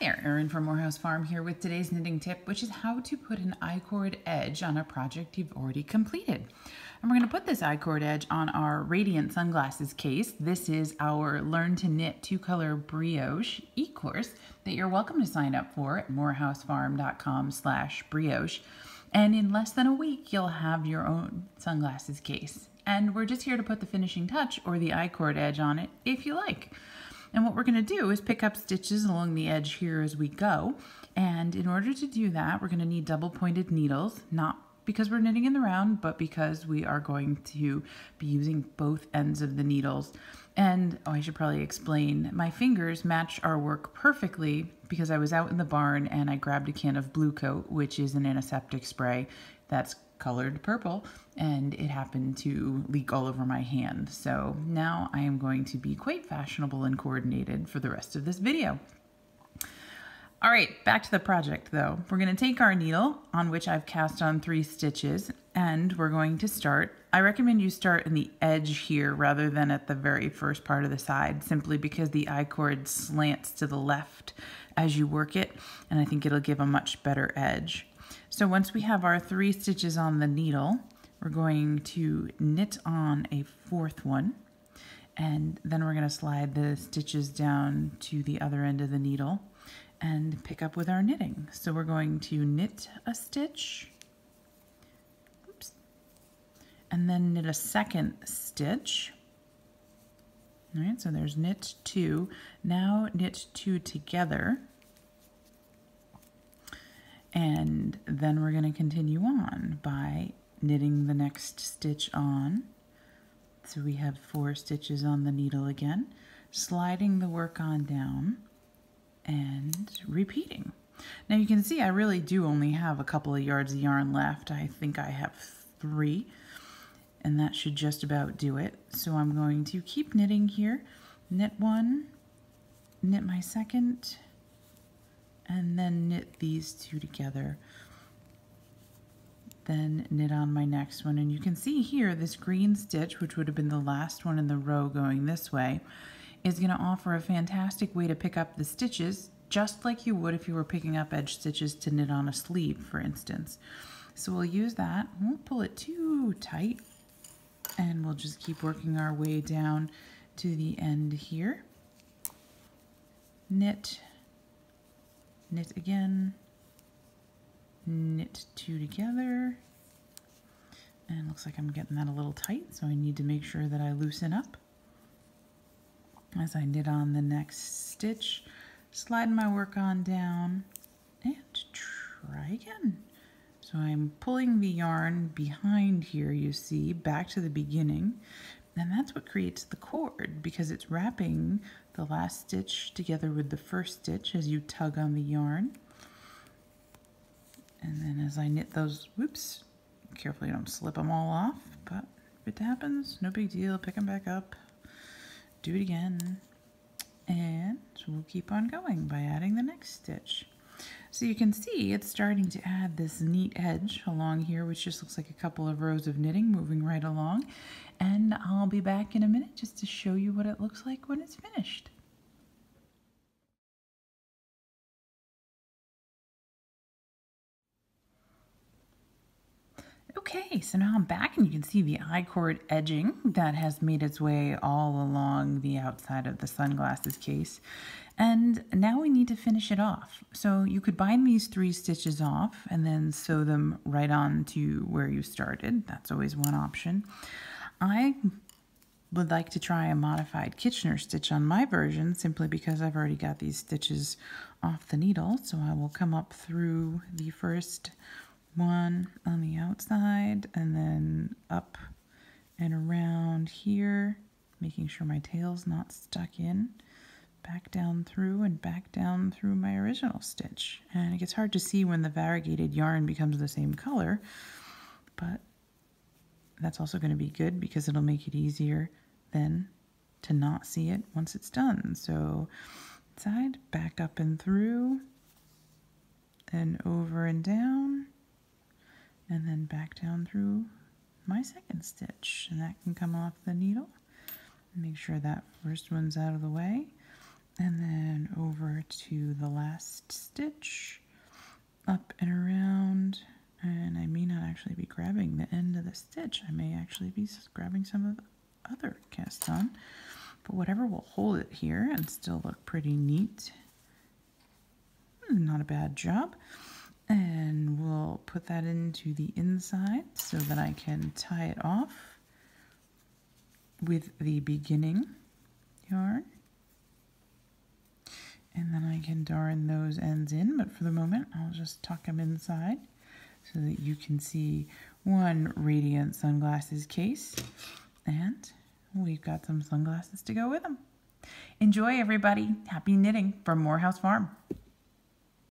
there, Erin from Morehouse Farm here with today's knitting tip, which is how to put an I-cord edge on a project you've already completed. And we're going to put this I-cord edge on our Radiant sunglasses case. This is our Learn to Knit 2-Color Brioche e-course that you're welcome to sign up for at morehousefarm.com/brioche. And in less than a week, you'll have your own sunglasses case. And we're just here to put the finishing touch or the I-cord edge on it if you like. And what we're going to do is pick up stitches along the edge here as we go. And in order to do that, we're going to need double pointed needles, not because we're knitting in the round, but because we are going to be using both ends of the needles. And I should probably explain, my fingers match our work perfectly because I was out in the barn and I grabbed a can of Blue Coat, which is an antiseptic spray that's colored purple, and it happened to leak all over my hand. So now I am going to be quite fashionable and coordinated for the rest of this video. All right, back to the project though. We're going to take our needle on which I've cast on 3 stitches and we're going to start. I recommend you start in the edge here rather than at the very first part of the side, simply because the I-cord slants to the left as you work it, and I think it'll give a much better edge. So once we have our 3 stitches on the needle, we're going to knit on a 4th one, and then we're going to slide the stitches down to the other end of the needle and pick up with our knitting. So we're going to knit a stitch, oops, and then knit a second stitch. All right, so there's knit 2. Now knit 2 together. And then we're going to continue on by knitting the next stitch on. So we have 4 stitches on the needle again, sliding the work on down and repeating. Now you can see I really do only have a couple of yards of yarn left. I think I have 3, and that should just about do it. So I'm going to keep knitting here, knit 1, knit my second, and then knit these 2 together, then knit on my next one. And you can see here this green stitch, which would have been the last one in the row going this way, is going to offer a fantastic way to pick up the stitches, just like you would if you were picking up edge stitches to knit on a sleeve, for instance. So we'll use that. We won't pull it too tight, and we'll just keep working our way down to the end here. Knit, knit again, knit 2 together, and looks like I'm getting that a little tight, so I need to make sure that I loosen up as I knit on the next stitch, slide my work on down, and try again. So I'm pulling the yarn behind here, you see, back to the beginning, and that's what creates the cord, because it's wrapping the last stitch together with the first stitch as you tug on the yarn. And then as I knit those, whoops, carefully don't slip them all off, but if it happens, no big deal, pick them back up, do it again, and we'll keep on going by adding the next stitch. So you can see it's starting to add this neat edge along here, which just looks like a couple of rows of knitting moving right along. And I'll be back in a minute just to show you what it looks like when it's finished. Okay, so now I'm back and you can see the I-cord edging that has made its way all along the outside of the sunglasses case. And now we need to finish it off. So you could bind these 3 stitches off and then sew them right on to where you started. That's always one option. I would like to try a modified Kitchener stitch on my version simply because I've already got these stitches off the needle. So I will come up through the first one on the outside and then up and around here, making sure my tail's not stuck in, back down through and back down through my original stitch. And it gets hard to see when the variegated yarn becomes the same color, but that's also going to be good because it'll make it easier then to not see it once it's done. So side, back up and through, and over and down, and then back down through my second stitch, and that can come off the needle. Make sure that first one's out of the way, and then over over to the last stitch, up and around, and I may not actually be grabbing the end of the stitch. I may actually be grabbing some of the other cast on, but whatever will hold it here and still look pretty neat. Not a bad job. And we'll put that into the inside so that I can tie it off with the beginning yarn. And then I can darn those ends in, but for the moment I'll just tuck them inside so that you can see one radiant sunglasses case, and we've got some sunglasses to go with them. Enjoy, everybody. Happy knitting from Morehouse Farm.